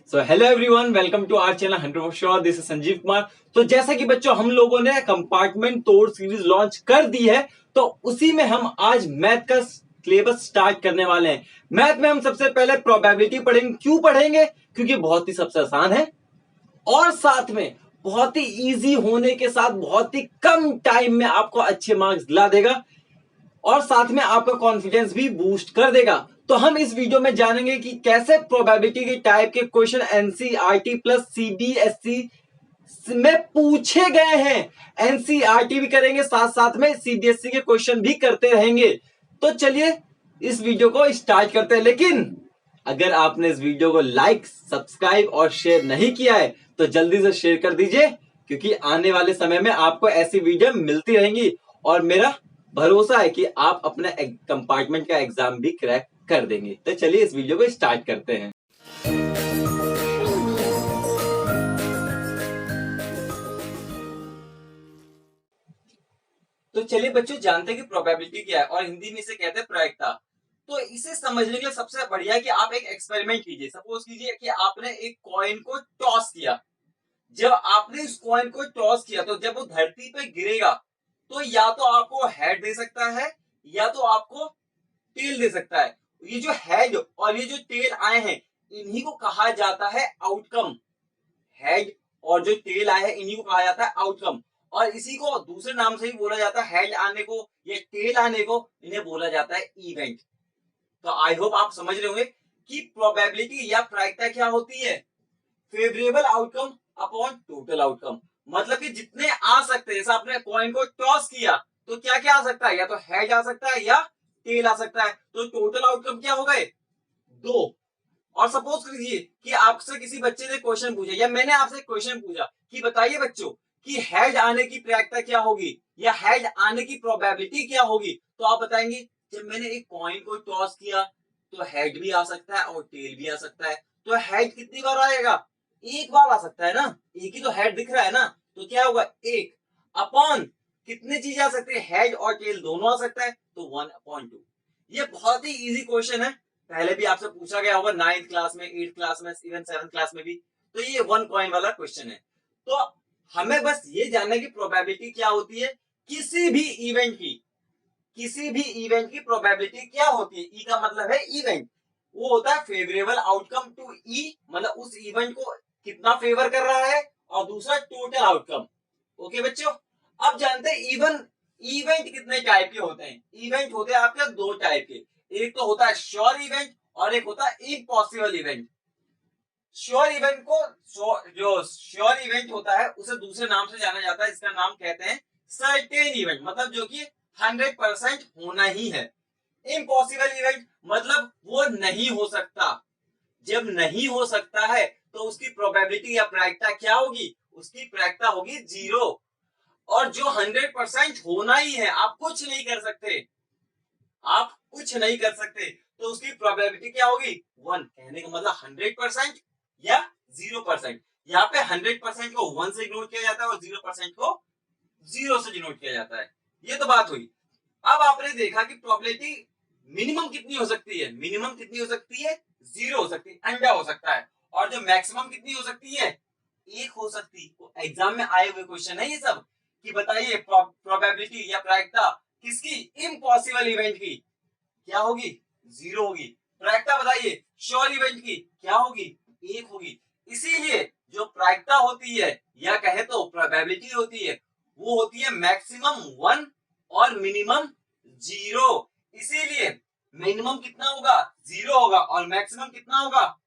So hello everyone, welcome to our channel 100 sure. This is Sanjeev Kumar. तो जैसा कि बच्चों हम लोगों ने कंपार्टमेंट तोड़ सीरीज लॉन्च कर दी है, तो उसी में हम आज मैथ का सिलेबस स्टार्ट करने वाले हैं। मैथ में हम सबसे पहले प्रोबेबिलिटी पढ़ेंगे। क्यों पढ़ेंगे? क्योंकि बहुत ही सबसे आसान है और साथ में बहुत ही इजी होने के साथ बहुत ही कम टाइम में आपको अच्छे मार्क्स दिला देगा और साथ में आपका कॉन्फिडेंस भी बूस्ट कर देगा। तो हम इस वीडियो में जानेंगे कि कैसे प्रोबेबिलिटी के टाइप के क्वेश्चन एनसीईआरटी प्लस सीबीएसई में पूछे गए हैं। एनसीईआरटी भी करेंगे, साथ साथ में सीबीएसई के क्वेश्चन भी करते रहेंगे। तो चलिए इस वीडियो को स्टार्ट करते हैं। लेकिन अगर आपने इस वीडियो को लाइक, सब्सक्राइब और शेयर नहीं किया है तो जल्दी से शेयर कर दीजिए, क्योंकि आने वाले समय में आपको ऐसी वीडियो मिलती रहेंगी और मेरा भरोसा है कि आप अपने कंपार्टमेंट का एग्जाम भी क्रैक कर देंगे। तो चलिए इस वीडियो को स्टार्ट करते हैं। तो चलिए बच्चों, जानते हैं कि प्रोबेबिलिटी क्या है और हिंदी में इसे कहते हैं प्रायिकता। तो इसे समझने के लिए सबसे बढ़िया है कि आप एक एक्सपेरिमेंट कीजिए। सपोज कीजिए कि आपने एक कॉइन को टॉस किया। जब आपने इस कॉइन को टॉस किया तो जब वो धरती पे गिरेगा तो या तो आपको हेड दे सकता है या तो आपको टेल दे सकता है। ये जो हेड और ये जो टेल आए हैं, इन्हीं को कहा जाता है आउटकम। हेड और जो टेल आए हैं, इन्हीं को कहा जाता है आउटकम। और इसी को दूसरे नाम से भी बोला जाता है, हेड आने को या टेल आने को इन्हें बोला जाता है इवेंट। तो आई होप आप समझ रहे होंगे कि प्रोबेबिलिटी या प्रायिकता क्या होती है। Favourable outcome upon total outcome. मतलब कि जितने आ सकते हैं, जैसे आपने कॉइन को टॉस किया तो क्या क्या आ सकता है, या तो हेड आ सकता है या टेल आ सकता है। तो टोटल आउटकम क्या हो गए? दो। और सपोज कीजिए कि आपसे किसी बच्चे ने क्वेश्चन पूछा या मैंने आपसे क्वेश्चन पूछा कि बताइए बच्चों कि हेड आने की प्रायिकता क्या होगी या हेड आने की प्रोबेबिलिटी क्या होगी। तो आप बताएंगे जब मैंने एक कॉइन को टॉस किया तो हेड भी आ सकता है और टेल भी आ सकता है। तो हेड कितनी बार आएगा? एक बार आ सकता है ना, एक ही तो हेड दिख रहा है ना। तो क्या होगा? एक अपॉन कितनी चीज आ सकती है? हेड और टेल दोनों आ सकता है, तो 1/2। ये बहुत ही इजी क्वेश्चन है। पहले भी आपसे पूछा गया होगा 9th क्लास में, 8th क्लास में, इवन 7th क्लास में भी। तो ये 1 कॉइन वाला क्वेश्चन है। तो हमें बस ये जानना है कि प्रोबेबिलिटी क्या होती है किसी भी इवेंट की। किसी भी इवेंट की प्रोबेबिलिटी क्या होती है? ई का मतलब है इवेंट। वो होता है फेवरेबल आउटकम टू ई, मतलब उस इवेंट को कितना फेवर कर रहा है, और दूसरा टोटल आउटकम। ओके बच्चों, अब जानते हैं इवन इवेंट कितने टाइप के होते हैं। इवेंट होते हैं आपके दो टाइप के। एक तो होता है श्योर इवेंट और एक होता है इम्पॉसिबल इवेंट। श्योर इवेंट को जो श्योर इवेंट होता है उसे दूसरे नाम से जाना जाता है, इसका नाम कहते हैं सर्टेन इवेंट, मतलब जो कि 100% होना ही है। इम्पॉसिबल इवेंट मतलब वो नहीं हो सकता। जब नहीं हो सकता है तो उसकी प्रोबेबिलिटी या प्रायिकता क्या होगी? उसकी प्रायिकता होगी 0। और जो 100% होना ही है, आप कुछ नहीं कर सकते, आप कुछ नहीं कर सकते, तो उसकी प्रोबेबिलिटी क्या होगी? 1। कहने का मतलब 100% या 0%। यहाँ पे 100% को 1 से डिनोट किया जाता है और 0% को 0 से डिनोट किया जाता है। ये तो बात हुई। अब आपने देखा कि प्रोबेबिलिटी मिनिमम कितनी हो सकती है? मिनिमम कितनी हो सकती है? 0 हो सकती है, अंडा हो सकता है। और जो मैक्सिमम कितनी हो सकती है? 1 हो सकती है। एग्जाम में आए हुए क्वेश्चन है ये सब कि बताइए प्रोबेबिलिटी या प्रायिकता किसकी? इम्पॉसिबल इवेंट की क्या होगी? 0 होगी। प्रायिकता बताइए श्योर इवेंट की क्या होगी? 1 होगी। इसीलिए जो प्रायिकता होती है या कहे तो प्रोबेबिलिटी होती है, वो होती है मैक्सिमम 1 और मिनिमम 0। इसीलिए मिनिमम कितना होगा? 0 होगा और मैक्सिमम कितना होगा?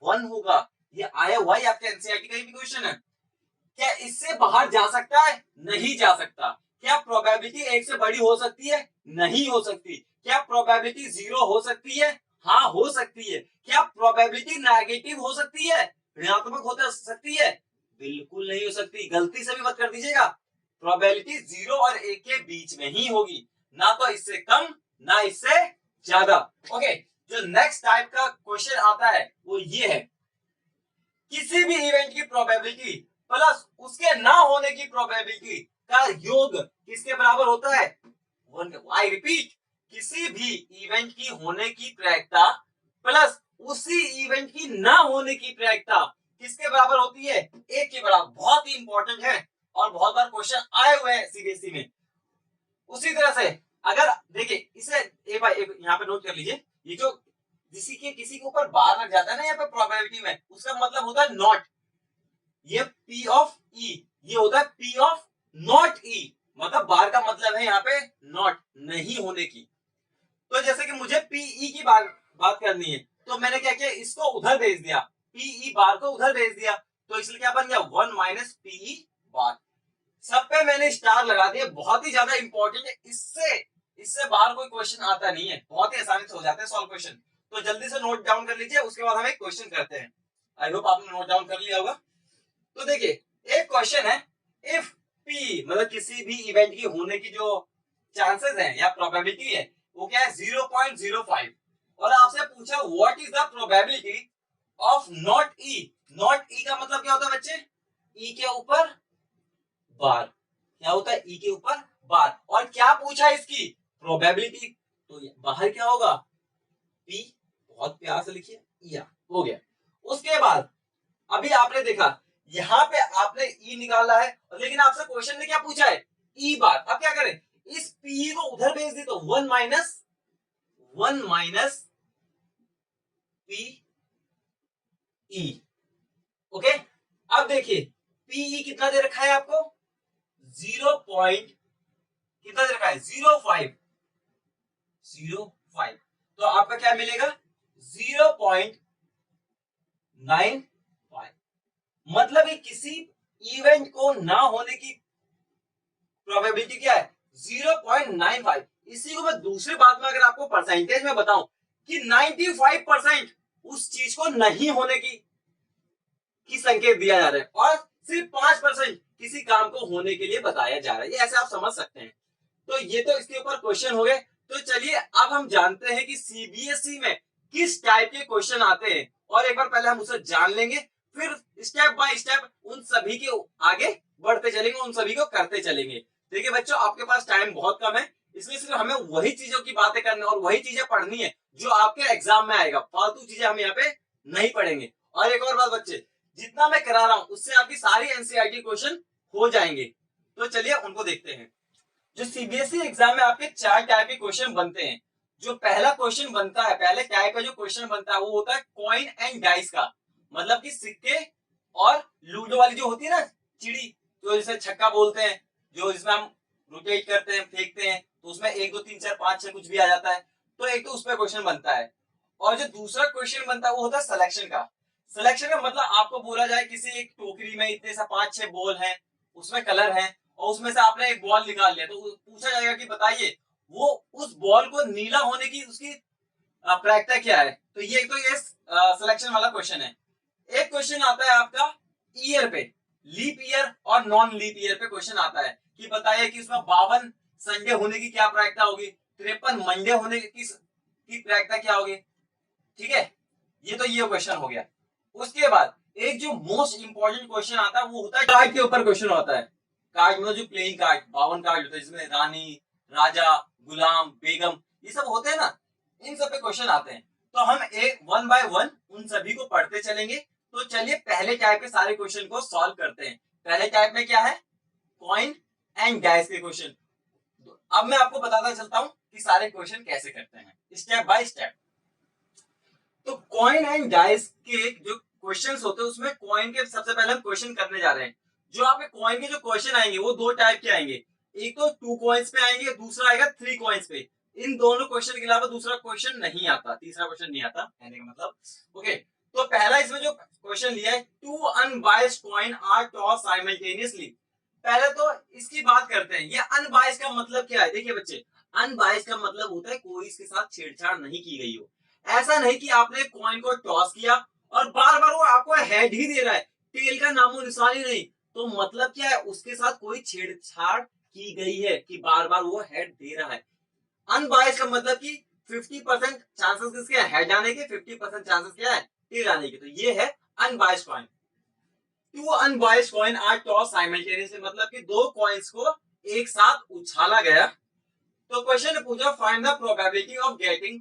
1 होगा। ये आया हुआ आपके एनसीईआरटी का भी क्वेश्चन है। क्या इससे बाहर जा सकता है? नहीं जा सकता। क्या प्रोबेबिलिटी 1 से बड़ी हो सकती है? नहीं हो सकती। क्या प्रोबेबिलिटी 0 हो सकती है? हाँ हो सकती है। क्या प्रोबेबिलिटी नेगेटिव हो सकती है? ऋणात्मक हो सकती है? बिल्कुल नहीं हो सकती। गलती से भी मत कर दीजिएगा। प्रोबेबिलिटी 0 और 1 के बीच में ही होगी, ना तो इससे कम ना इससे ज्यादा। ओके, जो नेक्स्ट टाइप का क्वेश्चन आता है वो ये है, किसी भी इवेंट की प्रोबेबिलिटी प्लस उसके ना होने की प्रोबेबिलिटी का योग किसके बराबर होता है? आई रिपीट, किसी भी इवेंट की होने की प्रायिकता प्लस उसी इवेंट की ना होने की प्रायिकता किसके बराबर होती है? 1 के बराबर। बहुत ही इंपॉर्टेंट है और बहुत बार क्वेश्चन आए हुए हैं सीबीएसई में। उसी तरह से अगर देखिए इसे यहाँ पे नोट कर लीजिए, ये जो किसी के ऊपर बार लग जाता है ना यहाँ पे प्रोबेबिलिटी में, उसका मतलब होता है नॉट। ये P ऑफ E, ये होता है P ऑफ नॉट E, मतलब बार का मतलब है यहाँ पे नॉट, नहीं होने की। तो जैसे कि मुझे PE की बात करनी है, तो मैंने क्या किया, इसको उधर भेज दिया, PE बार को उधर भेज दिया, तो इसलिए क्या बन गया 1 माइनस PE बार। सब पे मैंने स्टार लगा दिया, बहुत ही ज्यादा इंपॉर्टेंट है। इससे बाहर कोई क्वेश्चन आता नहीं है, बहुत ही आसानी से हो जाते हैं सॉल्व क्वेश्चन। तो जल्दी से नोट डाउन कर लीजिए, उसके बाद हम एक क्वेश्चन करते हैं। आई होप आपने नोट डाउन कर लिया होगा। तो देखिए एक क्वेश्चन है, इफ P मतलब किसी भी इवेंट की होने की जो चांसेस है या प्रोबेबिलिटी है वो क्या है 0.05, और आपसे पूछा what is the probability of not E। Not E का मतलब क्या होता है बच्चे? E के ऊपर बार। क्या होता है? E के ऊपर बार। और क्या पूछा इसकी? प्रोबेबिलिटी। तो बाहर क्या होगा? P। बहुत प्यार से लिखिए, या हो गया। उसके बाद अभी आपने देखा यहाँ पे आपने E निकाला है, लेकिन आपसे क्वेश्चन में क्या पूछा है? E बार। अब क्या करें? इस P को उधर भेज दी तो 1 माइनस P E। ओके, अब देखिए PE कितना दे रखा है आपको? 0 पॉइंट कितना दे रखा है? 0.05। तो आपका क्या मिलेगा? 0.95। मतलब किसी इवेंट को ना होने की प्रोबेबिलिटी क्या है? 0.95। इसी को मैं दूसरी बात में अगर आपको परसेंटेज में बताऊं कि 95% उस चीज को नहीं होने की संकेत दिया जा रहा है, और सिर्फ 5% किसी काम को होने के लिए बताया जा रहा है। ये ऐसे आप समझ सकते हैं। तो ये तो इसके ऊपर क्वेश्चन हो गए। तो चलिए अब हम जानते हैं कि सीबीएसई में किस टाइप के क्वेश्चन आते हैं, और एक बार पहले हम उसे जान लेंगे, फिर स्टेप बाय स्टेप उन सभी के आगे बढ़ते चलेंगे, उन सभी को करते चलेंगे। देखिए बच्चों, आपके पास टाइम बहुत कम है, इसलिए सिर्फ हमें वही चीजों की बातें करनी और वही चीजें पढ़नी है जो आपके एग्जाम में आएगा। फालतू चीजें हम यहाँ पे नहीं पढ़ेंगे। और एक और बात बच्चे, जितना मैं करा रहा हूं उससे आपकी सारी एनसीईआरटी क्वेश्चन हो जाएंगे। तो चलिए उनको देखते हैं। जो सीबीएसई एग्जाम में आपके 4 टाइप के क्वेश्चन बनते हैं। जो पहला क्वेश्चन बनता है, पहले टाइप का जो क्वेश्चन बनता है वो होता है कॉइन एंड डाइस का, मतलब कि सिक्के और लूडो वाली जो होती है ना चिड़ी, जो जिसे छक्का बोलते हैं, जो जिसमें हम रोटेट करते हैं, फेंकते हैं, तो उसमें 1 2 3 4 5 6 कुछ भी आ जाता है। तो एक तो उस पर क्वेश्चन बनता है। और जो दूसरा क्वेश्चन बनता है वो होता है सिलेक्शन का। सिलेक्शन का मतलब आपको बोला जाए किसी एक टोकरी में इतने सा 5 6 बॉल हैं, उसमें कलर है, और उसमें से आपने एक बॉल निकाल लिया, तो पूछा जाएगा कि बताइए वो उस बॉल को नीला होने की उसकी प्रायिकता क्या है। तो ये सिलेक्शन वाला क्वेश्चन है। एक क्वेश्चन आता है आपका ईयर पे, लीप ईयर और नॉन लीप ईयर पे क्वेश्चन आता है कि बताइए कि उसमें 52 संडे होने की क्या प्रायिकता होगी, 53 मंडे होने की प्रायिकता क्या होगी। ठीक है, ये क्वेश्चन हो गया। उसके बाद एक जो मोस्ट इंपॉर्टेंट क्वेश्चन आता है वो होता है कार्ड के ऊपर क्वेश्चन होता है। कार्ड मतलब जो प्लेइंग कार्ड, 52 कार्ड होते हैं जिसमें रानी, राजा, गुलाम, बेगम, ये सब होते हैं ना, इन सब पे क्वेश्चन आते हैं। तो हम एक 1 बाय 1 उन सभी को पढ़ते चलेंगे। तो चलिए पहले टाइप के सारे क्वेश्चन को सॉल्व करते हैं। पहले टाइप में क्या है? कॉइन एंड डाइस के क्वेश्चन। अब मैं आपको बताता चलता हूं कि सारे क्वेश्चन कैसे करते हैं स्टेप बाय स्टेप। तो कॉइन एंड डाइस के जो क्वेश्चंस होते हैं उसमें कॉइन के सबसे पहले हम क्वेश्चन करने जा रहे हैं। जो आपके कॉइन के जो क्वेश्चन आएंगे वो 2 टाइप के आएंगे, एक तो 2 कॉइन्स पे आएंगे, दूसरा आएगा 3 कॉइन्स पे। इन दोनों क्वेश्चन के अलावा दूसरा क्वेश्चन नहीं आता, तीसरा क्वेश्चन नहीं आता कहने का मतलब। ओके, तो पहला इसमें जो क्वेश्चन लिया है, 2 unbiased coin are toss simultaneously. पहले तो इसकी बात करते हैं, ये अनबायस्ड का मतलब क्या है। देखिए बच्चे, अनबायस्ड का मतलब होता है कोई इसके साथ छेड़छाड़ नहीं की गई हो। ऐसा नहीं कि आपने कॉइन को टॉस किया और बार बार वो आपको हेड ही दे रहा है, टेल का नामो निशान ही नहीं, तो मतलब क्या है, उसके साथ कोई छेड़छाड़ की गई है कि बार बार वो हेड दे रहा है। अनबायस्ड का मतलब कि 50% चांसेस किसके हैं? हेड आने के, 50% चांसेस क्या है? टेल आने के। तो ये है unbiased coin. 2 unbiased coin are toss simultaneously, मतलब कि 2 कॉइन्स को एक साथ उछाला गया। तो क्वेश्चन ने पूछा find the probability of getting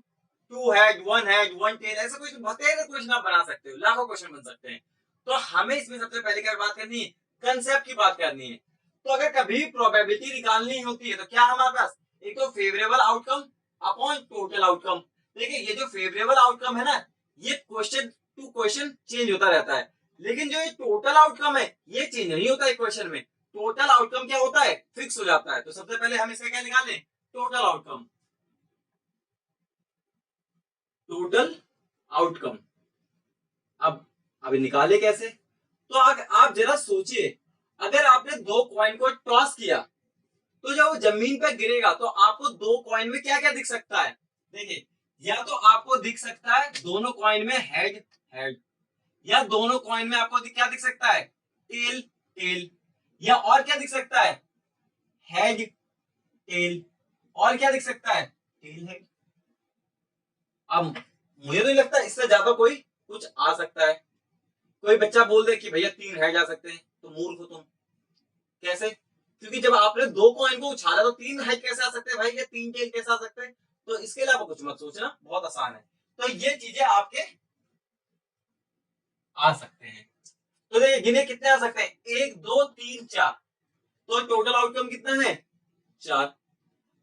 two head, one tail, ऐसा कुछ बतेरे क्वेश्चन आप बना सकते हो, लाखों क्वेश्चन बन सकते हैं। तो हमें इसमें सबसे पहले क्या बात करनी है, कंसेप्ट की बात करनी है। तो अगर कभी प्रोबेबिलिटी निकालनी होती है तो क्या हमारे पास एक तो favourable outcome upon total outcome. देखिए ये जो फेवरेबल आउटकम है ना, ये क्वेश्चन टू क्वेश्चन चेंज होता रहता है, लेकिन जो ये टोटल आउटकम है ये चेंज नहीं होता है क्वेश्चन में। टोटल आउटकम क्या होता है, फिक्स हो जाता है। तो सबसे पहले हम इसका क्या निकालें, टोटल आउटकम। टोटल आउटकम अब अभी निकाले कैसे, तो आप जरा सोचिए, अगर आपने दो कॉइन को टॉस किया तो जब वो जमीन पर गिरेगा तो आपको दो कॉइन में क्या क्या दिख सकता है। देखिए, या तो आपको दिख सकता है दोनों कॉइन में हेड हेड, या दोनों कॉइन में आपको क्या दिख सकता है, टेल टेल, या और क्या दिख सकता है, हेड टेल, और क्या दिख सकता है, टेल हेड। अब मुझे तो नहीं लगता इससे ज्यादा कोई कुछ आ सकता है। कोई बच्चा बोल दे कि भैया तीन हेड आ सकते हैं, तो मूर्ख हो तुम। कैसे, क्योंकि जब आपने दो कॉइन को उछाला तो तीन हेड कैसे आ सकते हैं भाई, ये तीन टेल कैसे आ सकते हैं। तो इसके अलावा कुछ मत सोचना, बहुत आसान है। तो ये चीजें आपके आ सकते हैं। तो देखिए गिने कितने आ सकते हैं, एक दो तीन चार, तो टोटल आउटकम कितना है, चार।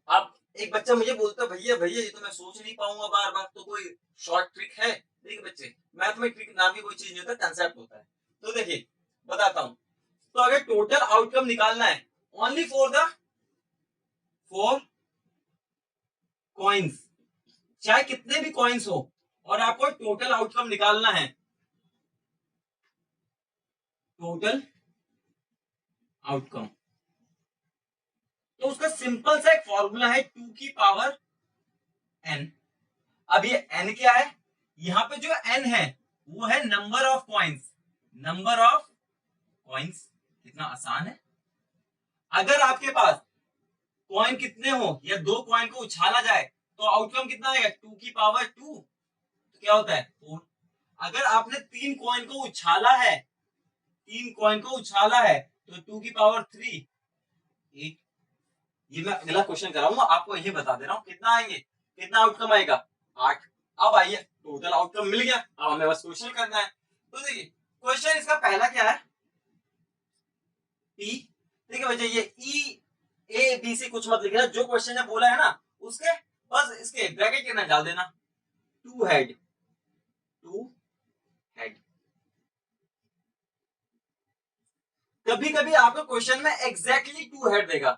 अब एक बच्चा मुझे बोलता भैया भैया ये तो मैं सोच नहीं पाऊंगा बार बार, तो कोई शॉर्ट ट्रिक है। देखिए बच्चे, मैथ में ट्रिक नाम की कोई चीज नहीं होता, कंसेप्ट होता है। तो देखिए बताता हूं, तो अगर टोटल आउटकम निकालना है only for the four coins, चाहे कितने भी कॉइन्स हो, और आपको टोटल आउटकम निकालना है, टोटल आउटकम, तो उसका सिंपल सा एक फॉर्मूला है, टू की पावर एन। अब ये एन क्या है, यहां पे जो एन है वो है number of coins, number of coins. कितना आसान है। अगर आपके पास कॉइन कितने हो या दो कॉइन को उछाला जाए तो आउटकम कितना आएगा, टू की पावर टू, तो क्या होता है, फोर। अगर आपने तीन कॉइन को उछाला है, तीन कॉइन को उछाला है तो टू की पावर थ्री, एट। ये मैं अगला क्वेश्चन कराऊंगा आपको, यही बता दे रहा हूं कितना आएंगे, कितना आउटकम आएगा, आठ। अब आइए टोटल आउटकम मिल गया, अब हमें बस क्वेश्चन करना है। तो देखिए क्वेश्चन इसका पहला क्या है, पी। देखिए बच्चे ये ई ए बी सी कुछ मत लिखना, जो क्वेश्चन ने बोला है ना उसके बस इसके ब्रैकेट के अंदर डाल देना, टू हेड, टू हेड। कभी कभी आपको क्वेश्चन में एग्जैक्टली टू हेड देगा,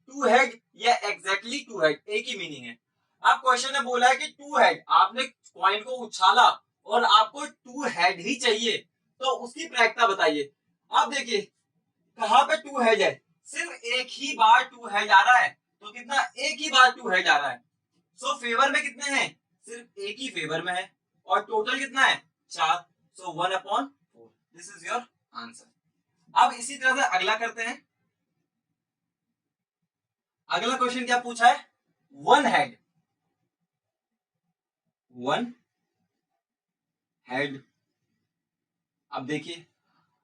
टू हेड या एग्जैक्टली टू हेड एक ही मीनिंग है। आप क्वेश्चन ने बोला है कि टू हेड, आपने कॉइन को उछाला और आपको टू हेड ही चाहिए, तो उसकी प्रायिकता बताइए। अब देखिए कहां पे टू हेड है, सिर्फ एक ही बार टू हेड आ रहा है, तो कितना, एक ही बार टू हेड आ रहा है। सो फेवर में कितने हैं, सिर्फ एक ही फेवर में है, और टोटल कितना है, चार। So one upon four, this is your answer. अब इसी तरह से अगला करते हैं। अगला क्वेश्चन क्या पूछा है, वन हेड, वन हेड। अब देखिए,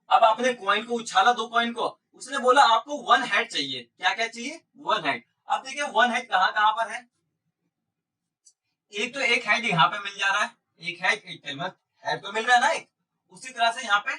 अब आपने कॉइन को उछाला, दो कॉइन को, उसने बोला आपको वन हेड चाहिए, क्या क्या चाहिए, वन हेड। अब देखिए वन हेड कहां कहां पर है, एक तो एक हेड यहाँ पे मिल जा रहा है, एक हेड एक टेल, मतलब हेड तो मिल रहा है ना एक, उसी तरह से यहाँ पे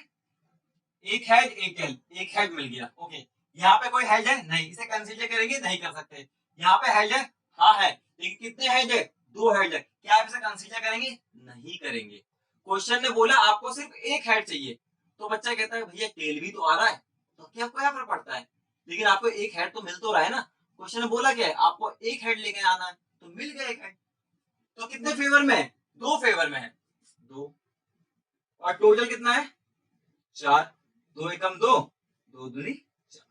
एक हेड एक टेल, एक हेड मिल गया, ओके। यहाँ पे कोई हेड है नहीं, इसे कंसीडर करेंगे नहीं कर सकते। यहाँ पे हेड है, हाँ है, लेकिन कितने हेड है, दो हेड है, क्या आप इसे कंसीडर करेंगे, नहीं करेंगे। क्वेश्चन ने बोला आपको सिर्फ एक हेड चाहिए, तो बच्चा कहता है भैया टेल भी तो आ रहा है, तो क्या क्या फर्क पड़ता है, लेकिन आपको एक हेड तो मिल तो रहा है ना। क्वेश्चन ने बोला क्या है, आपको एक हेड लेके आना है, तो मिल गया एक हेड। तो कितने फेवर में है, दो फेवर में है, दो। और टोटल कितना है, चार, दो एकम दो, दो दूनी चार।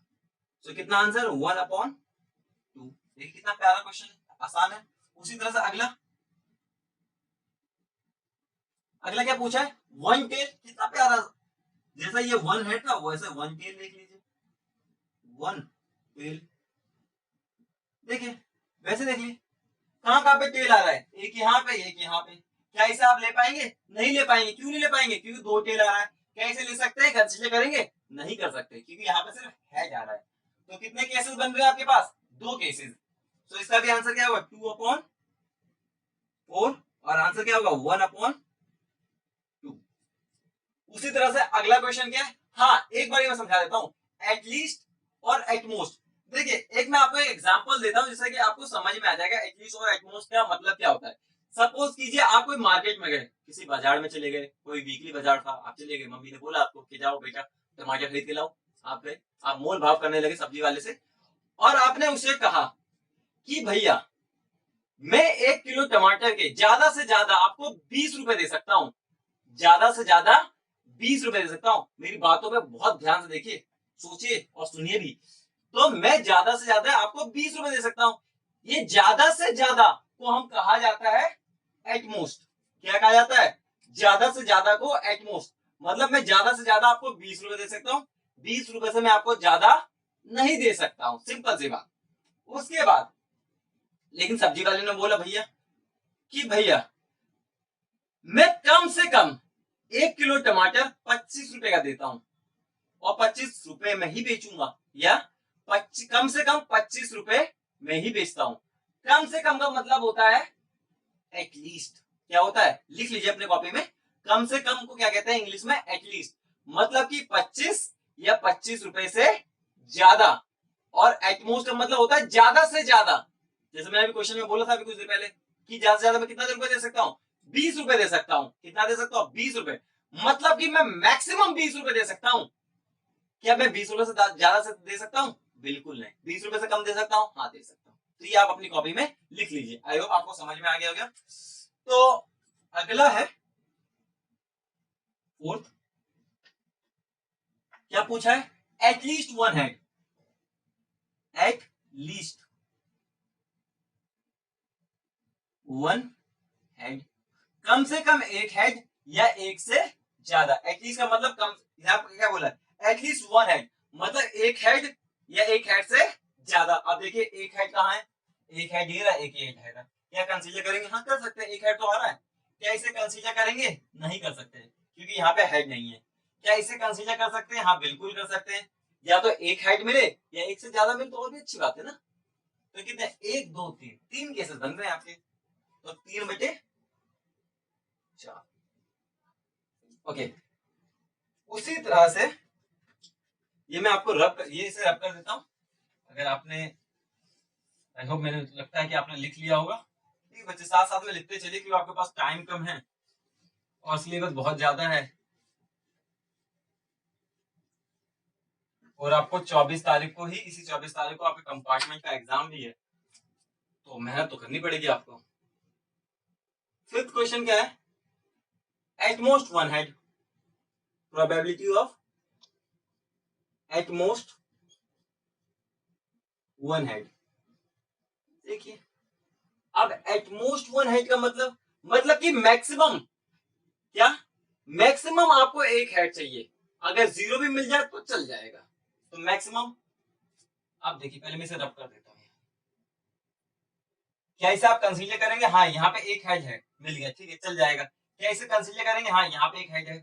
तो कितना आंसर, वन अपॉन टू। देखिए कितना प्यारा क्वेश्चन है, आसान है। उसी तरह से अगला, अगला क्या पूछा है, वन टेल, कितना प्यारा, जैसा ये वन हेड था वैसे वन टेल देख लीजिए, वन टेल। देखिए वैसे देखिए कहां कहां पे टेल आ रहा है, एक यहाँ पे एक यहाँ पे, क्या इसे आप ले पाएंगे, नहीं ले पाएंगे। क्यों नहीं ले पाएंगे, क्योंकि दो टेल आ रहा है। क्या इसे ले सकते हैं, कंसीडर करेंगे, नहीं कर सकते, क्योंकि यहाँ पे सिर्फ है जा रहा है। तो कितने केसेस बन रहे हैं आपके पास, दो केसेस। तो इसका भी आंसर क्या होगा, टू अपॉन फोर, और आंसर क्या होगा 1/2। उसी तरह से अगला क्वेश्चन क्या है, हाँ एक बार मैं समझा देता हूँ, एटलीस्ट और एटमोस्ट। देखिए एक मैं आपको एक एग्जांपल देता हूँ जिससे कि आपको समझ में आ जाएगा एटलीस्ट और एटमोस्ट का मतलब क्या होता है। सपोज कीजिए आप कोई मार्केट में गए, किसी बाजार में चले गए, कोई वीकली बाजार था, आप चले गए, मम्मी ने बोला आपको कि जाओ बेटा टमाटर खरीद के लाओ, आप गए, आप मोल भाव करने लगे सब्जी वाले से, और आपने उसे कहा कि भैया मैं 1 किलो टमाटर के ज्यादा से ज्यादा आपको 20 रुपए दे सकता हूँ, ज्यादा से ज्यादा 20 रुपए दे सकता हूँ। मेरी बातों पे बहुत ध्यान से देखिए, सोचिए और सुनिए भी। तो मैं ज्यादा से ज्यादा आपको 20 रुपए दे सकता हूँ। ये ज्यादा से ज्यादा को हम कहा जाता है एटमोस्ट। क्या कहा जाता है? ज्यादा से ज्यादा को एटमोस्ट। मतलब मैं ज्यादा से ज्यादा आपको 20 रुपए दे सकता हूँ, 20 रुपए से मैं आपको ज्यादा नहीं दे सकता हूँ, सिंपल सी बात। उसके बाद लेकिन सब्जी वाले ने बोला भैया कि भैया मैं कम से कम 1 किलो टमाटर 25 रुपए का देता हूं और 25 रुपए में ही बेचूंगा, या कम से कम 25 रुपए में ही बेचता हूं। कम से कम का मतलब होता है एटलीस्ट। क्या होता है? लिख लीजिए अपने कॉपी में, कम से कम को क्या कहते हैं इंग्लिश में? एटलीस्ट। मतलब कि 25 या 25 रुपए से ज्यादा। और एटमोस्ट का मतलब होता है ज्यादा से ज्यादा। जैसे मैंने अभी क्वेश्चन में बोला था अभी कुछ देर पहले कि ज्यादा से ज्यादा मैं कितना रुपए दे सकता हूँ? 20 रुपए दे सकता हूँ। कितना दे सकता हूँ? 20 रुपए। मतलब कि मैं मैक्सिमम 20 रुपए दे सकता हूँ। क्या मैं 20 रुपए से ज्यादा से दे सकता हूँ? बिल्कुल नहीं। 20 रुपए से कम दे सकता हूँ? हाँ दे सकता हूँ। तो ये आप अपनी कॉपी में लिख लीजिए। आई होप आपको समझ में आ गया होगा। तो अगला है फोर्थ, क्या पूछा है? At least one hand. At least one hand, कम से कम एक हेड या एक से ज्यादा। एटलीस्ट का मतलब कम, यहाँ पे क्या बोला? एटलीस्ट वन हेड, मतलब एक हेड या एक हेड से ज्यादा। अब देखिए एक हेड कहाँ है? एक हेड ये रहा, एक हेड है। क्या कंसीडर करेंगे? हाँ कर सकते हैं, एक हेड तो आ रहा है। क्या इसे कंसीडर करेंगे? नहीं कर सकते क्योंकि यहाँ पे हेड नहीं है। क्या इसे कंसीडर कर सकते हैं? हाँ बिल्कुल कर सकते हैं। या तो एक हेड मिले या एक से ज्यादा मिले तो और भी अच्छी बात है ना। तो कितने? 1 2 3, 3 केसेस बन रहे हैं आपके। तो 3/4। ओके, उसी तरह से ये मैं आपको ये इसे रब कर देता हूं। अगर आपने, आई होप, मैंने लगता है कि आपने लिख लिया होगा। ठीक है बच्चे, साथ साथ में लिखते चलिए क्योंकि आपके पास टाइम कम है और सिलेबस बहुत ज्यादा है, और आपको 24 तारीख को ही, इसी 24 तारीख को आपके कंपार्टमेंट का एग्जाम भी है, तो मेहनत तो करनी पड़ेगी आपको। फिफ्थ क्वेश्चन क्या है? At most one head, probability of at most one head. देखिए अब एटमोस्ट वन हेड का मतलब कि मैक्सिमम, क्या मैक्सिमम आपको एक हेड चाहिए। अगर 0 भी मिल जाए तो चल जाएगा। तो मैक्सिमम, अब देखिए पहले मैं इसे रब कर देता हूँ। क्या इसे आप कंसीडर करेंगे? हाँ यहाँ पे एक हेड है, मिल गया, ठीक है चल जाएगा। क्या इसे कंसीडर करेंगे? हाँ यहाँ पे एक हेड है।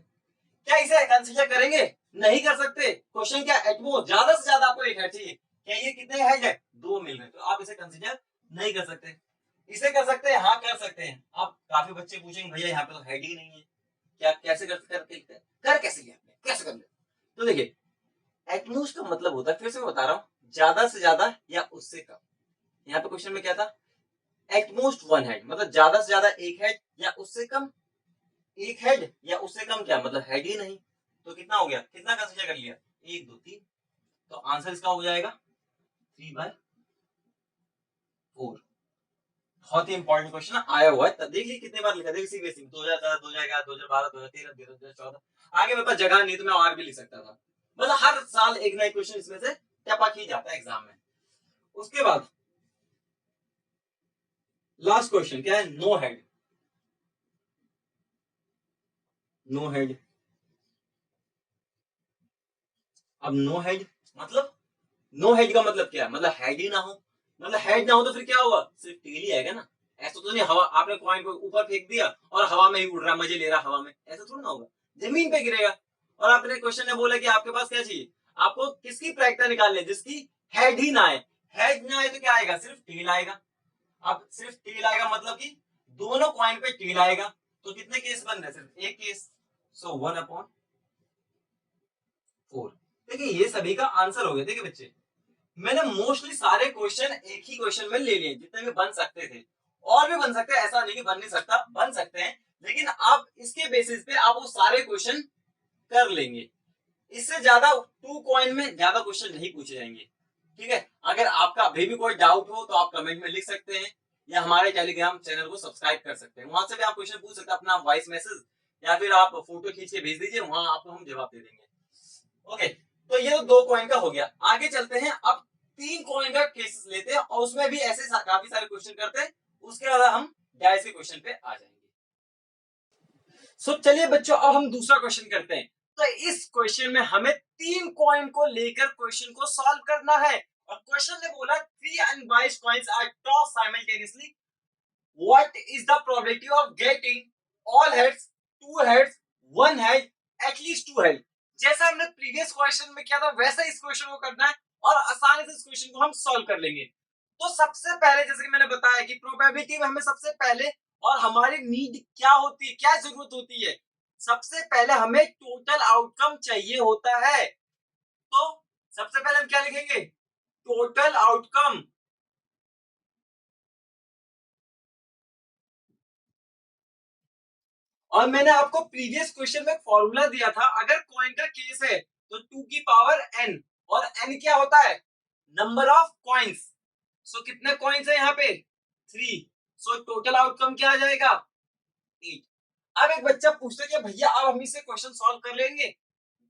क्या इसे कंसीडर करेंगे? नहीं कर सकते। क्वेश्चन क्या? एटमोस्ट, ज्यादा से ज्यादा आपको एक हेड चाहिए। क्या ये कितने हेड है? 2 मिल रहे, तो आप इसे कंसीडर नहीं कर सकते। इसे कर सकते हैं? हाँ कर सकते हैं। अब काफी बच्चे पूछेंगे भैया यहाँ पे तो हेड ही नहीं है, क्या कैसे कर कैसे लिया आपने, कैसे कर लिया? तो देखिए एटमोस्ट का मतलब होता है, फिर से मैं बता रहा हूँ, ज्यादा से ज्यादा या उससे कम। यहाँ पे क्वेश्चन में क्या था? एटमोस्ट वन हेड, मतलब ज्यादा से ज्यादा एक हेड या उससे कम। एक हेड या उससे कम क्या मतलब हेड ही नहीं। तो कितना हो गया? कितना कंसीडर कर लिया? 1 2 3। तो आंसर इसका हो जाएगा 3/4। बहुत ही इंपॉर्टेंट क्वेश्चन आया हुआ है, देख लीजिए कितने बार लिखा। देखिए सीबीएसई में 2014, 2011, 2012, 2013, 2014, आगे मेरे पास जगह नहीं तो मैं और भी लिख सकता था। मतलब हर साल एक नया क्वेश्चन इसमें से टपक ही जाता है एग्जाम में। उसके बाद लास्ट क्वेश्चन क्या है? No head. नो हेड, अब नो हेड मतलब, नो हेड का मतलब क्या है? मतलब हेड ही ना हो। मतलब हेड ना हो तो फिर क्या होगा? सिर्फ टेल ही आएगा ना। ऐसा तो नहीं हवा, आपने कॉइन को ऊपर फेंक दिया और हवा में ही उड़ रहा, मजे ले रहा हवा में, ऐसा थोड़ा ना होगा, जमीन पे गिरेगा। और आपने क्वेश्चन ने बोला कि आपके पास क्या चाहिए? आपको किसकी प्रायिकता निकालनी है? जिसकी हेड ही ना आए। हेड ना आए तो क्या आएगा? सिर्फ टेल आएगा। अब सिर्फ टेल आएगा मतलब कि दोनों कॉइन पे टेल आएगा, तो कितने केस बन रहे? सिर्फ एक केस, सो 1/4। देखिए ये सभी का आंसर हो गया। देखिए बच्चे, मैंने मोस्टली सारे क्वेश्चन एक ही क्वेश्चन में ले लिए जितने भी बन सकते थे, और भी बन सकते हैं, ऐसा नहीं कि बन नहीं सकता, बन सकते हैं, लेकिन आप इसके बेसिस पे आप वो सारे क्वेश्चन कर लेंगे। इससे ज्यादा 2 कॉइन में ज्यादा क्वेश्चन नहीं पूछे जाएंगे। ठीक है, अगर आपका अभी भी कोई डाउट हो तो आप कमेंट में लिख सकते हैं, या हमारे टेलीग्राम चैनल को सब्सक्राइब कर सकते हैं, वहां से भी आप क्वेश्चन पूछ सकते हैं, अपना वॉइस मैसेज या फिर आप फोटो खींच के भेज दीजिए, वहां आपको हम जवाब दे देंगे। ओके, तो ये तो 2 कॉइन का हो गया। आगे चलते हैं, अब 3 कॉइन का केसेस लेते हैं, और उसमें भी ऐसे काफी सारे क्वेश्चन करते हैं, उसके बाद हम डाइस के क्वेश्चन पे आ जाएंगे। चलिए बच्चों, अब हम दूसरा क्वेश्चन करते हैं। तो इस क्वेश्चन में हमें 3 कॉइन को लेकर क्वेश्चन को सॉल्व करना है, और क्वेश्चन ने बोला 3 unbiased coins are tossed simultaneously, what is the probability of getting all heads, 2 heads, 1 head, at least 2 head. जैसा हमने प्रीवियस क्वेश्चन में किया था वैसा इस क्वेश्चन को करना है, और आसानी से इस क्वेश्चन को हम सॉल्व कर लेंगे। तो सबसे पहले, जैसे कि मैंने बताया कि प्रोबेबिलिटी में हमें सबसे पहले, और हमारी नीड क्या होती है, क्या जरूरत होती है, सबसे पहले हमें टोटल आउटकम चाहिए होता है। तो सबसे पहले हम क्या लिखेंगे? Total outcome. और मैंने आपको प्रीवियस क्वेश्चन में फॉर्मूला दिया था, अगर कॉइन का केस है तो 2 की पावर n, और n क्या होता है? Number of coins. सो कितने कॉइन्स है यहाँ पे? 3। सो टोटल आउटकम क्या आ जाएगा? 8। अब एक बच्चा पूछता है कि भैया अब हम इसे क्वेश्चन सॉल्व कर लेंगे।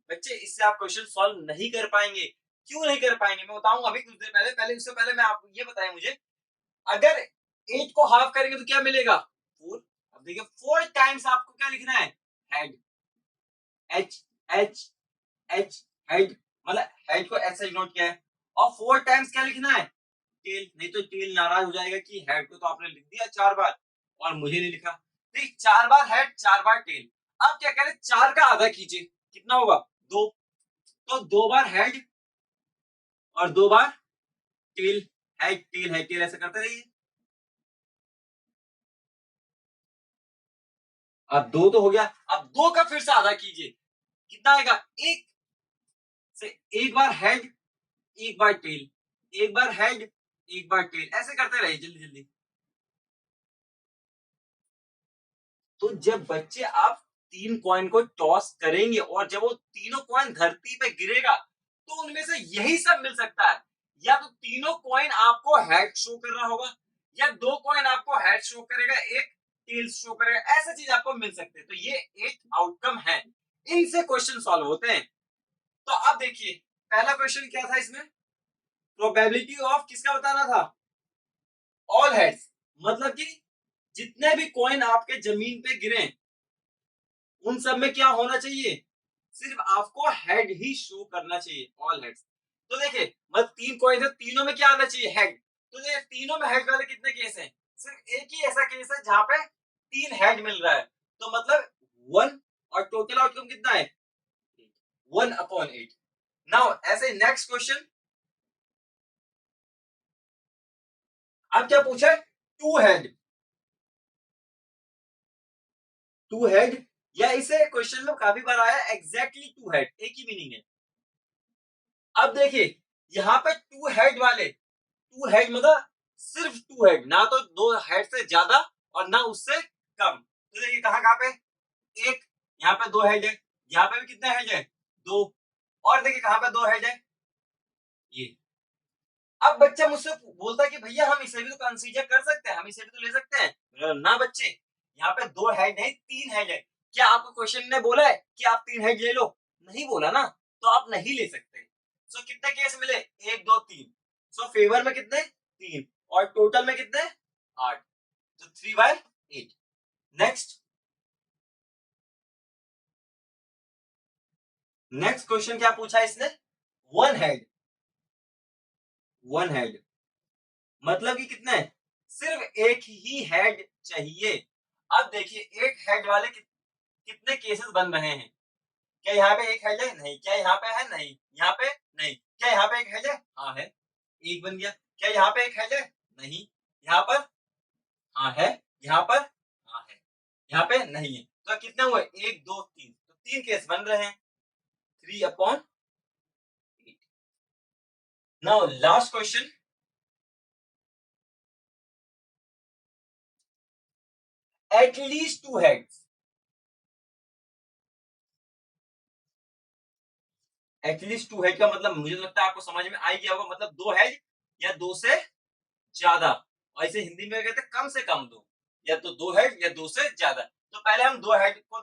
बच्चे, इससे आप क्वेश्चन सॉल्व नहीं कर पाएंगे। क्यों नहीं कर पाएंगे, मैं बताऊंगा अभी कुछ देर पहले। पहले उससे पहले मैं आपको ये बताया, मुझे अगर 8 को हाफ करेंगे तो क्या मिलेगा? 4। अब देखिए 4 टाइम्स आपको क्या लिखना है? Head, H H H, head, मतलब हेड को एच से नोट किया है, और 4 टाइम्स क्या लिखना है? टेल। नहीं तो टेल नाराज हो जाएगा कि हेड को तो आपने लिख दिया 4 बार और मुझे नहीं लिखा। ठीक, 4 बार हेड, 4 बार टेल। अब क्या करें? 4 का आधा कीजिए, कितना होगा? 2। तो 2 बार हेड और 2 बार टेल। हेड टेल ऐसे करते रहिए। अब 2 तो हो गया, अब 2 का फिर से आधा कीजिए, कितना आएगा? 1 से, एक बार हेड, एक बार टेल, एक बार हेड, एक बार टेल, ऐसे करते रहिए जल्दी जल्दी। तो जब बच्चे आप 3 कॉइन को टॉस करेंगे, और जब वो तीनों कॉइन धरती पे गिरेगा, तो उनमें से यही सब मिल सकता है। या तो तीनों कॉइन आपको हेड शो कर रहा होगा, या 2 कॉइन आपको हेड शो करेगा, एक टेल शो करेगा, ऐसा चीज आपको मिल सकते हैं। तो ये एक आउटकम है, इनसे क्वेश्चन सॉल्व होते हैं। तो अब देखिए, पहला क्वेश्चन क्या था इसमें? प्रोबेबिलिटी ऑफ किसका बताना था? All heads. मतलब कि जितने भी कॉइन आपके जमीन पे गिरे, उन सब में क्या होना चाहिए? सिर्फ आपको हेड ही शो करना चाहिए, ऑल हेड्स। तो देखिए, मतलब 3 कॉइन है, तीनों में क्या आना चाहिए? हेड। तो देखिए, तीनों में हेड वाले कितने केस हैं? सिर्फ एक ही ऐसा केस है जहां पे 3 हेड मिल रहा है, तो मतलब 1, और टोटल आउटकम कितना है? 1/8। नाउ ऐसे नेक्स्ट क्वेश्चन, अब क्या पूछा है? 2 हेड, 2 हेड, या इसे क्वेश्चन में काफी बार आया एग्जैक्टली 2 हेड, एक ही मीनिंग है। अब देखिए, यहाँ पे 2 हेड वाले, 2 हेड मतलब सिर्फ 2 हेड, ना तो 2 हेड से ज्यादा और ना उससे कम। तो देखिए कहाँ कहाँ पे? एक, यहाँ पे 2 हेड है, यहाँ पे भी कितने हेड है? 2। और देखिए कहाँ पे 2 हेड है? ये। अब बच्चा मुझसे बोलता है कि भैया हम इसे भी तो कंसीडर कर सकते हैं, हम इसे भी तो ले सकते हैं। ना बच्चे, यहाँ पे 2 हेड नहीं 3 हेड है। क्या आपको क्वेश्चन ने बोला है कि आप 3 हेड ले लो? नहीं बोला ना, तो आप नहीं ले सकते। सो कितने केस मिले? 1 2 3। सो फेवर में कितने? 3, और टोटल में कितने? 8। तो 3/8। नेक्स्ट, नेक्स्ट क्वेश्चन क्या पूछा इसने? 1 हेड, 1 हेड मतलब कि कितने? सिर्फ एक ही हेड चाहिए। अब देखिए, एक हेड वाले कितने केसेस बन रहे हैं? क्या यहाँ पे एक हेड है? नहीं। क्या यहाँ पे है? नहीं। यहाँ पे नहीं। क्या यहाँ पे एक हेड है? हाँ है, एक बन गया। क्या यहाँ पे एक हेड है? नहीं। यहाँ पर? हाँ है। यहाँ पर? यहाँ पे नहीं है। तो कितने हुए, 1 2 3, तो 3 केस बन रहे हैं, 3/8। Now last question, at least 2 heads. At least 2 head का मतलब मुझे लगता है आपको समझ में आ ही गया होगा, मतलब 2 हेड या 2 से ज्यादा, और इसे हिंदी में कहते हैं कम से कम 2, या तो 2 हेड या 2 से ज्यादा। तो पहले हम 2 हेड को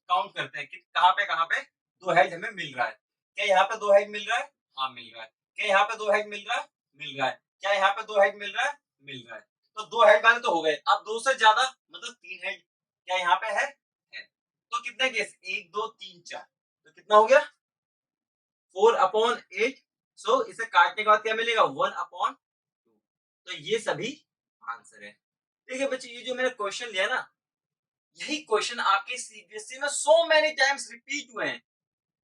काउंट करते हैं कि कहां पे 2 हेड हमें मिल रहा है। क्या यहाँ पे 2 हेड मिल रहा है? हाँ मिल रहा है। क्या यहाँ पे 2 हेड मिल रहा है? मिल रहा है। क्या यहाँ पे 2 हेड मिल रहा है? मिल रहा है। तो 2 हेड वाले तो हो गए, अब 2 से ज्यादा मतलब 3 हेड क्या यहाँ पे है? तो कितने केस, 1 2 3 4, तो कितना हो गया, 4/8। सो इसे काटने के बाद क्या मिलेगा, 1/2। तो ये सभी आंसर है। देखिए बच्चे, ये जो मैंने क्वेश्चन लिया ना, यही क्वेश्चन आपके सीबीएसई में सो मेनी टाइम्स रिपीट हुए हैं।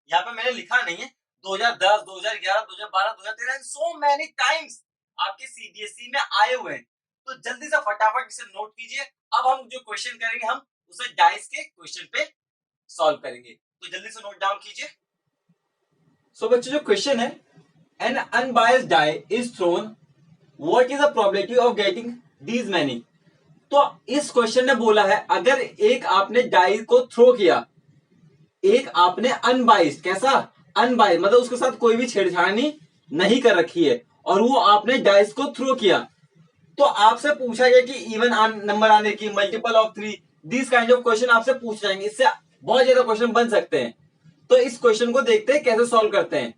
यहाँ पे मैंने लिखा नहीं है, 2010 2011 2012 2013 सो मेनी टाइम्स आपके सीबीएसई में आए हुए हैं। तो जल्दी से फटाफट इसे नोट कीजिए। अब हम जो क्वेश्चन करेंगे, हम उसे डाइस के क्वेश्चन पे सॉल्व करेंगे, तो जल्दी से नोट डाउन कीजिए। सो बच्चों, जो क्वेश्चन है, an unbiased die is thrown, what is the probability of getting these many. तो इस क्वेश्चन ने बोला है, अगर एक आपने डाई को थ्रो किया, एक आपने अनबाइस्ड, कैसा अनबाइस्ड मतलब उसके साथ कोई भी छेड़छाड़ी नहीं कर रखी है, और वो आपने डाइस को थ्रो किया, तो आपसे पूछा गया कि इवन नंबर आने की, multiple of 3, this kind of question आपसे पूछ जाएंगे। इससे बहुत ज्यादा क्वेश्चन बन सकते हैं। तो इस क्वेश्चन को देखते हैं कैसे सॉल्व करते हैं।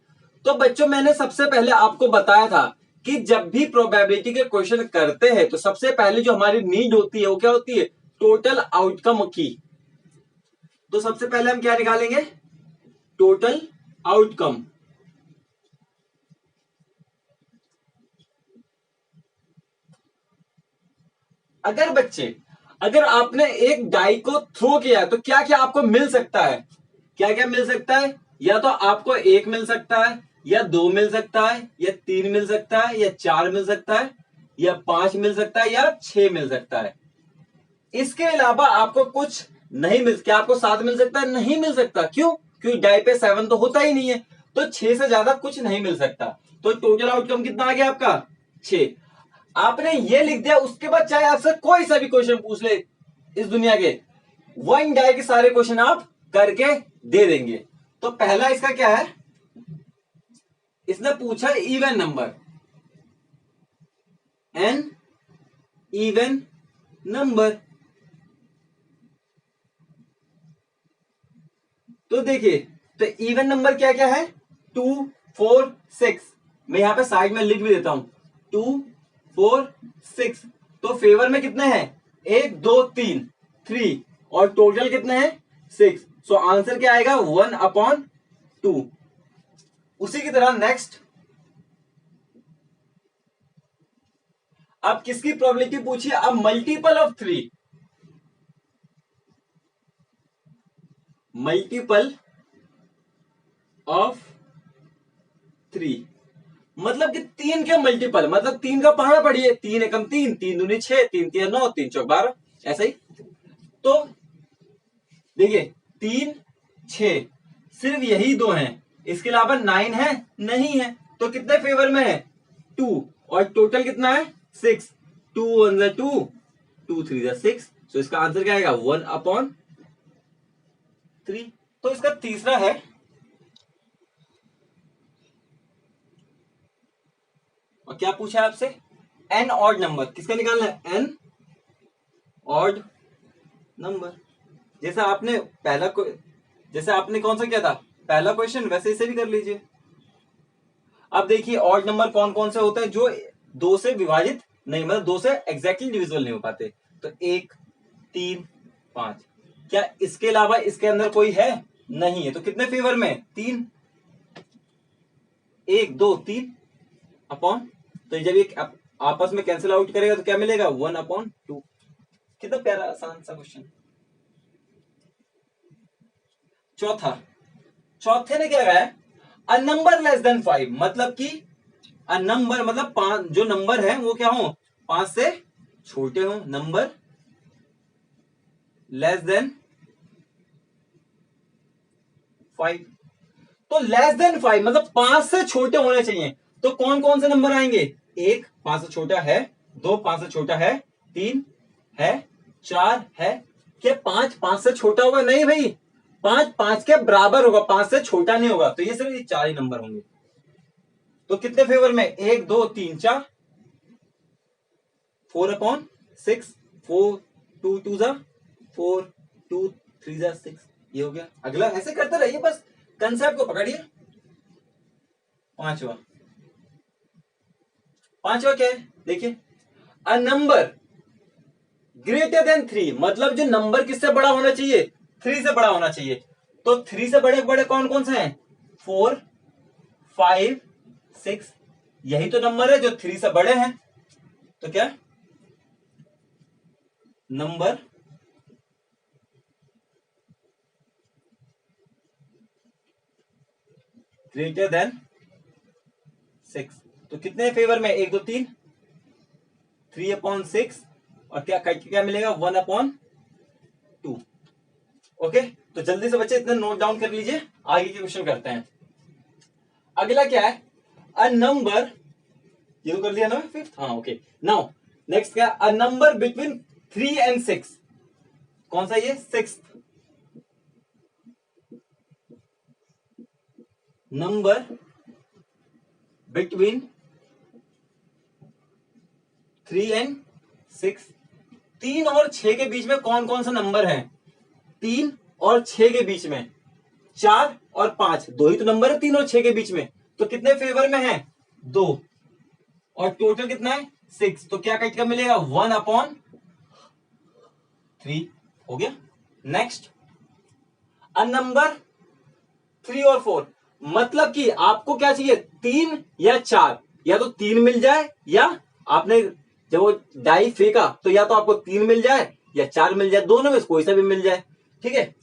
तो बच्चों, मैंने सबसे पहले आपको बताया था कि जब भी प्रोबेबिलिटी के क्वेश्चन करते हैं, तो सबसे पहले जो हमारी नीड होती है वो क्या होती है, टोटल आउटकम की। तो सबसे पहले हम क्या निकालेंगे, टोटल आउटकम। अगर बच्चे, अगर आपने एक डाई को थ्रो किया तो क्या क्या आपको मिल सकता है, क्या क्या मिल सकता है, या तो आपको 1 मिल सकता है, या 2 मिल सकता है, या 3 मिल सकता है, या 4 मिल सकता है, या 5 मिल सकता है, या 6 मिल सकता है। इसके अलावा आपको कुछ नहीं मिल, क्या आपको 7 मिल सकता है? नहीं मिल सकता। क्यों? क्योंकि डाई पे 7 तो होता ही नहीं है। तो 6 से ज्यादा कुछ नहीं मिल सकता। तो टोटल आउटकम कितना आ गया आपका, 6। आपने ये लिख दिया, उसके बाद चाहे आपसे कोई सा भी क्वेश्चन पूछ ले इस दुनिया के, वन डाई के सारे क्वेश्चन आप करके दे देंगे। तो पहला इसका क्या है, इसने पूछा even number, an even number. तो देखिए, तो इवन नंबर क्या क्या है, 2 4 6। मैं यहां पे साइड में लिख भी देता हूं, 2 4 6। तो फेवर में कितने हैं, 1 2 3 3, और टोटल कितने हैं, 6। सो आंसर क्या आएगा, 1/2। उसी की तरह नेक्स्ट, अब किसकी प्रोबेबिलिटी पूछी, अब मल्टीपल ऑफ 3, मल्टीपल ऑफ 3 मतलब कि 3 के मल्टीपल, मतलब 3 का पहाड़ा पढ़िए, 3 एकम 3, 3 दूनी 6, 3 3 9, 3 चौक 12, ऐसा ही। तो देखिए, 3 6, सिर्फ यही दो हैं, इसके अलावा 9 है नहीं है। तो कितने फेवर में है, 2, और टोटल कितना है, 6। 2 1 2, 2 3 6। सो इसका आंसर क्या आएगा, 1/3। तो इसका तीसरा है, और क्या पूछा है आपसे, एन ऑड नंबर, किसका निकालना है, एन ऑड नंबर। जैसे आपने जैसे आपने कौन सा किया था, पहला क्वेश्चन, वैसे इसे भी कर लीजिए। अब देखिए, ऑड नंबर कौन कौन से होते हैं, जो 2 से विभाजित नहीं, मतलब 2 से एग्जैक्टली डिविजिबल नहीं हो पाते। तो 1 3 5, क्या इसके अलावा इसके अंदर कोई है, नहीं है। तो कितने फेवर में, 3, 1 2 3 अपॉन, तो जब ये आपस में कैंसिल आउट करेगा तो क्या मिलेगा, 1/2। कितना प्यारा आसान सा क्वेश्चन। चौथा, चौथे ने क्या कहा है, अ नंबर लेस देन 5, मतलब कि अ नंबर मतलब 5, जो नंबर है वो क्या हो, 5 से छोटे हो, नंबर लेस देन 5। तो लेस देन 5 मतलब 5 से छोटे होने चाहिए। तो कौन कौन से नंबर आएंगे? 1 5 से छोटा है, 2 5 से छोटा है, 3 है, 4 है। क्या 5 5 से छोटा होगा? नहीं भाई, 5 5 के बराबर होगा, 5 से छोटा नहीं होगा। तो ये सिर्फ ये 4 ही नंबर होंगे। तो कितने फेवर में? 1 2 3 4, 4/6, 4 2 2 जा 4 2 3 जा 6। ये हो गया। अगला ऐसे करते रहिए, बस कंसेप्ट को पकड़िए। पांचवा, पांचवा क्या है? देखिए, अ नंबर ग्रेटर देन 3 मतलब जो नंबर किससे बड़ा होना चाहिए? 3 से बड़ा होना चाहिए। तो 3 से बड़े बड़े कौन कौन से हैं? 4 5 6। यही तो नंबर है जो 3 से बड़े हैं। तो क्या नंबर ग्रेटर देन 6। तो कितने फेवर में? 1 2 3, 3/6। और क्या क्या मिलेगा? 1/2। ओके, तो जल्दी से बच्चे इतना नोट डाउन कर लीजिए, आगे के क्वेश्चन करते हैं। अगला क्या है? अ नंबर, ये तो कर लिया ना फिफ्थ? हाँ ओके। नाउ नेक्स्ट क्या? A number between 3 and 6। कौन सा ये? 6 नंबर बिटवीन 3 एंड 6। 3 और 6 के बीच में कौन कौन सा नंबर है? 3 और 6 के बीच में 4 और 5, दो ही तो नंबर है 3 और 6 के बीच में। तो कितने फेवर में है? 2। और टोटल कितना है? 6। तो क्या कट का मिलेगा? 1/3 हो गया। नेक्स्ट, अ नंबर 3 और 4 मतलब कि आपको क्या चाहिए? 3 या 4, या तो 3 मिल जाए, या आपने जब वो डाई फेंका तो या तो आपको 3 मिल जाए या 4 मिल जाए, दोनों में से कोई सा भी मिल जाए। ठीक है।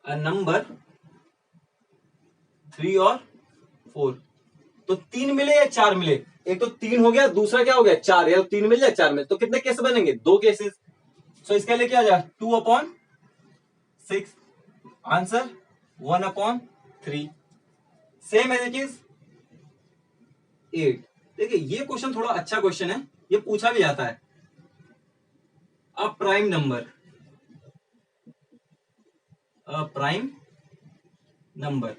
नंबर 3 और 4, तो 3 मिले या 4 मिले? एक तो 3 हो गया, दूसरा क्या हो गया? 4, या तो 3 मिल जाए 4 मिले। तो कितने केस बनेंगे? 2 केसेस। सो इसके लिए क्या आ जाए? 2/6। Answer 1/3। Same as it is 8। देखिए ये क्वेश्चन थोड़ा अच्छा क्वेश्चन है, ये पूछा भी जाता है। A prime number, a prime number.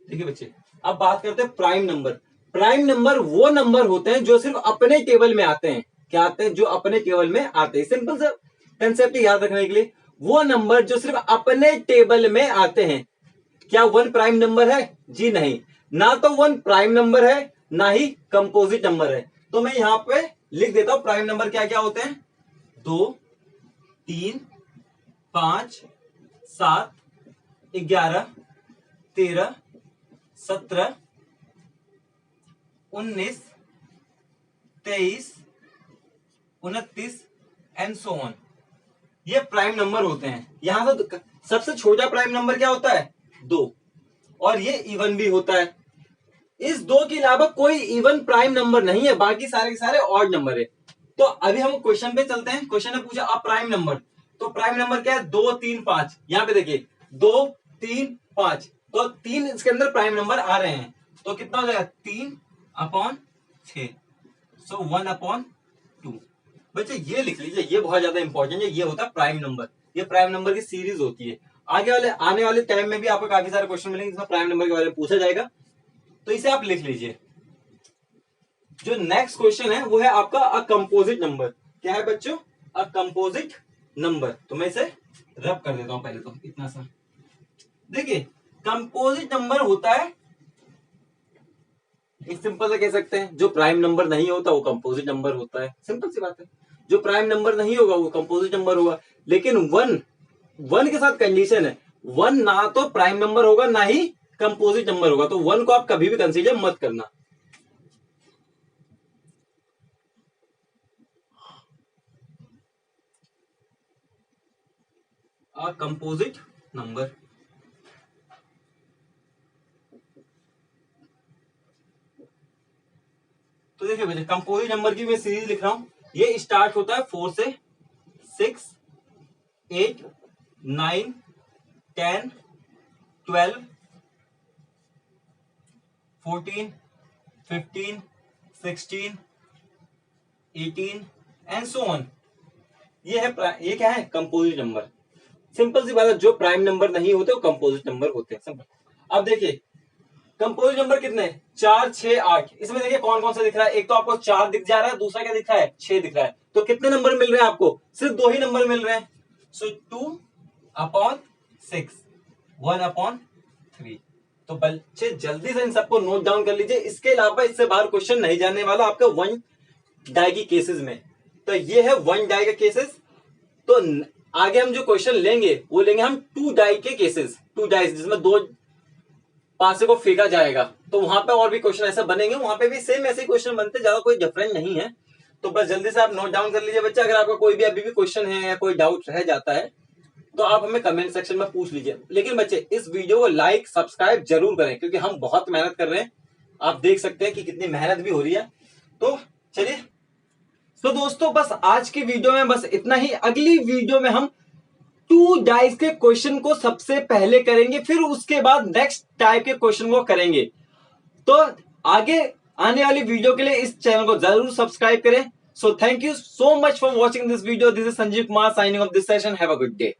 देखिए बच्चे, अब बात करते हैं प्राइम नंबर। प्राइम नंबर वो नंबर होते हैं जो सिर्फ अपने टेबल में आते हैं। क्या आते हैं? जो अपने टेबल में आते हैं। सिंपल सा कंसेप्ट याद रखने के लिए, वो नंबर जो सिर्फ अपने टेबल में आते हैं। क्या 1 प्राइम नंबर है? जी नहीं, ना तो 1 प्राइम नंबर है, ना ही कंपोजिट नंबर है। तो मैं यहां पे लिख देता हूं प्राइम नंबर क्या क्या होते हैं। 2 3 5 7 11 13 17 19 23 29 एंड सो ऑन। ये प्राइम नंबर होते हैं। यहां से सबसे छोटा प्राइम नंबर क्या होता है? 2। और ये इवन भी होता है। इस 2 के अलावा कोई इवन प्राइम नंबर नहीं है, बाकी सारे के सारे ऑड नंबर है। तो अभी हम क्वेश्चन पे चलते हैं। क्वेश्चन ने पूछा अब प्राइम नंबर, तो प्राइम नंबर क्या है? 2 3 5। यहां पे देखिए 2 3 5, तो 3 इसके अंदर प्राइम नंबर आ रहे हैं। तो कितना हो जाएगा? 3/6। सो 1/2। बच्चे ये लिख लीजिए, ये बहुत ज्यादा इंपॉर्टेंट है। ये होता है प्राइम नंबर, ये प्राइम नंबर की सीरीज होती है। आगे वाले आने वाले टाइम में भी आपको काफी सारे क्वेश्चन मिलेंगे जिसमें प्राइम नंबर के बारे में पूछा जाएगा, तो इसे आप लिख लीजिए। जो नेक्स्ट क्वेश्चन है वो है आपका अ कंपोजिट नंबर। क्या है बच्चों? A composite number. तो मैं इसे रब कर देता हूं पहले तो इतना सा। देखिए, कंपोजिट नंबर होता है, एक सिंपल से कह सकते हैं, जो प्राइम नंबर नहीं होता वो कंपोजिट नंबर होता है। सिंपल सी बात है, जो प्राइम नंबर नहीं होगा वो कंपोजिट नंबर होगा। लेकिन वन के साथ कंडीशन है, वन ना तो प्राइम नंबर होगा ना ही कंपोजिट नंबर होगा। तो वन को आप कभी भी कंसीडर मत करना। A composite number. चलिए कंपोजिट नंबर की मैं सीरीज लिख रहा हूं। ये स्टार्ट होता है 4 से, 6, 8, 9, 10, 12, 14, 15, 16, 18 एंड सो ऑन। ये क्या है? Composite number. सिंपल सी बात है, जो प्राइम नंबर नहीं होते वो कंपोजिट नंबर होते हैं। सिंपल। अब देखिए कंपोजिट नंबर कितने हैं? 4, 6, 8। इसमें देखिए कौन कौन सा दिख रहा है। एक तो आपको 4 दिख जा रहा है, दूसरा क्या दिख रहा है? 6 दिख रहा है। तो कितने नंबर मिल रहे हैं आपको? सिर्फ 2 ही नंबर मिल रहे हैं। सो 2/6, 1/3। तो बच्चे जल्दी से इन सबको नोट डाउन कर लीजिए। इसके अलावा इससे बाहर क्वेश्चन नहीं जाने वाला आपका 1 डाई की केसेस में। तो ये है 1 डाई का केसेस। तो आगे हम जो क्वेश्चन लेंगे वो लेंगे हम 2 डाई के केसेस। 2 डाइस जिसमें 2 पासे को फेंका जाएगा। तो वहां पे और भी क्वेश्चन ऐसे बनेंगे, वहां पे भी सेम ऐसे क्वेश्चन बनते, ज्यादा कोई डिफरेंट नहीं है। तो बस जल्दी से आप नोट डाउन कर लीजिए बच्चे। अगर आपका कोई भी अभी भी क्वेश्चन है या कोई डाउट रह जाता है तो आप हमें कमेंट सेक्शन में पूछ लीजिए। लेकिन बच्चे इस वीडियो को लाइक सब्सक्राइब जरूर करें, क्योंकि हम बहुत मेहनत कर रहे हैं। आप देख सकते हैं कि कितनी मेहनत भी हो रही है। तो चलिए, तो दोस्तों बस आज की वीडियो में बस इतना ही। अगली वीडियो में हम 2 डाइस के क्वेश्चन को सबसे पहले करेंगे, फिर उसके बाद नेक्स्ट टाइप के क्वेश्चन को करेंगे। तो आगे आने वाली वीडियो के लिए इस चैनल को जरूर सब्सक्राइब करें। So thank you so much for watching this video. This is Sanjeev Kumar signing off this session. Have a good day.